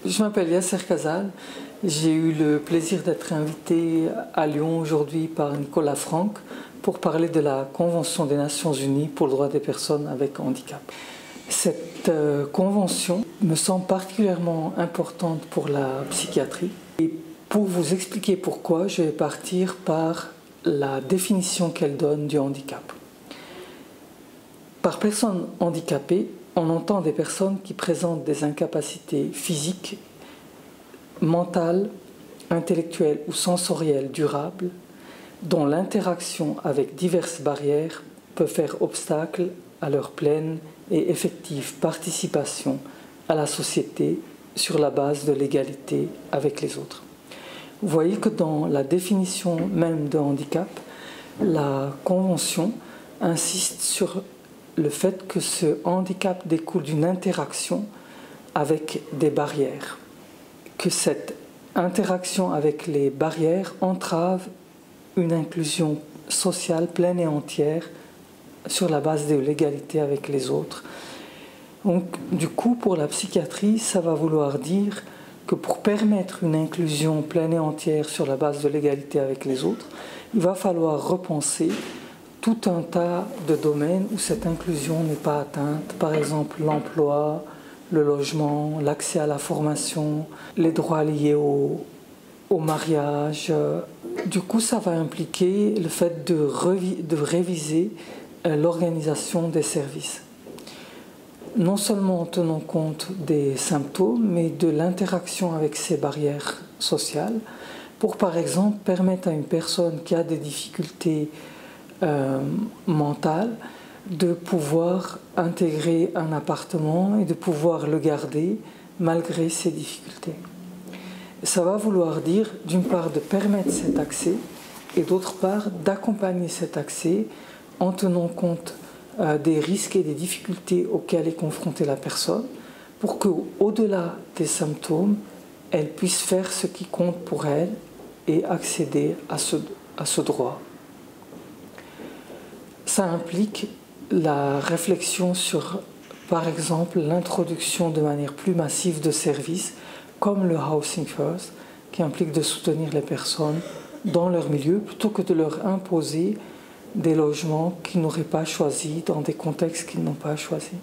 Je m'appelle Yasser Kazal. J'ai eu le plaisir d'être invité à Lyon aujourd'hui par Nicolas Franck pour parler de la Convention des Nations Unies pour le droit des personnes avec handicap. Cette convention me semble particulièrement importante pour la psychiatrie. Et pour vous expliquer pourquoi, je vais partir par la définition qu'elle donne du handicap. Par personne handicapée, on entend des personnes qui présentent des incapacités physiques, mentales, intellectuelles ou sensorielles durables, dont l'interaction avec diverses barrières peut faire obstacle à leur pleine et effective participation à la société sur la base de l'égalité avec les autres. Vous voyez que dans la définition même de handicap, la Convention insiste sur le fait que ce handicap découle d'une interaction avec des barrières, que cette interaction avec les barrières entrave une inclusion sociale pleine et entière sur la base de l'égalité avec les autres. Donc, du coup, pour la psychiatrie, ça va vouloir dire que pour permettre une inclusion pleine et entière sur la base de l'égalité avec les autres, il va falloir repenser tout un tas de domaines où cette inclusion n'est pas atteinte, par exemple l'emploi, le logement, l'accès à la formation, les droits liés au mariage. Du coup, ça va impliquer le fait de réviser l'organisation des services. Non seulement en tenant compte des symptômes, mais de l'interaction avec ces barrières sociales, pour par exemple permettre à une personne qui a des difficultés mentales de pouvoir intégrer un appartement et de pouvoir le garder malgré ses difficultés. Ça va vouloir dire, d'une part, de permettre cet accès et d'autre part, d'accompagner cet accès en tenant compte des risques et des difficultés auxquelles est confrontée la personne pour qu'au-delà des symptômes, elle puisse faire ce qui compte pour elle et accéder à ce droit. Ça implique la réflexion sur, par exemple, l'introduction de manière plus massive de services comme le Housing First, qui implique de soutenir les personnes dans leur milieu plutôt que de leur imposer des logements qu'ils n'auraient pas choisis dans des contextes qu'ils n'ont pas choisis.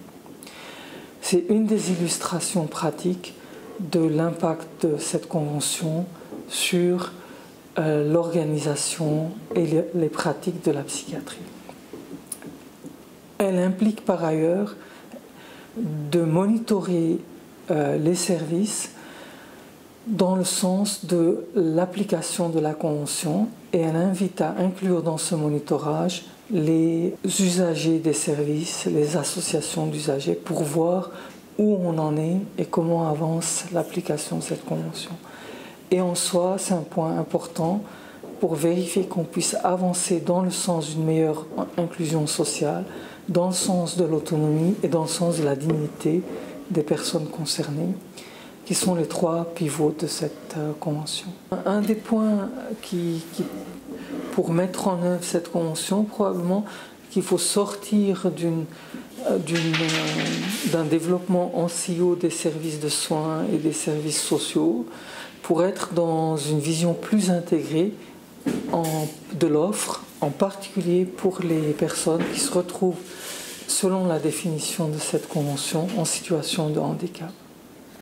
C'est une des illustrations pratiques de l'impact de cette convention sur l'organisation et les pratiques de la psychiatrie. Elle implique par ailleurs de monitorer les services dans le sens de l'application de la Convention et elle invite à inclure dans ce monitorage les usagers des services, les associations d'usagers pour voir où on en est et comment avance l'application de cette Convention. Et en soi, c'est un point important pour vérifier qu'on puisse avancer dans le sens d'une meilleure inclusion sociale, dans le sens de l'autonomie et dans le sens de la dignité des personnes concernées, qui sont les trois pivots de cette convention. Un des points pour mettre en œuvre cette convention, probablement qu'il faut sortir d'un développement en silo des services de soins et des services sociaux pour être dans une vision plus intégrée de l'offre, en particulier pour les personnes qui se retrouvent, selon la définition de cette convention, en situation de handicap.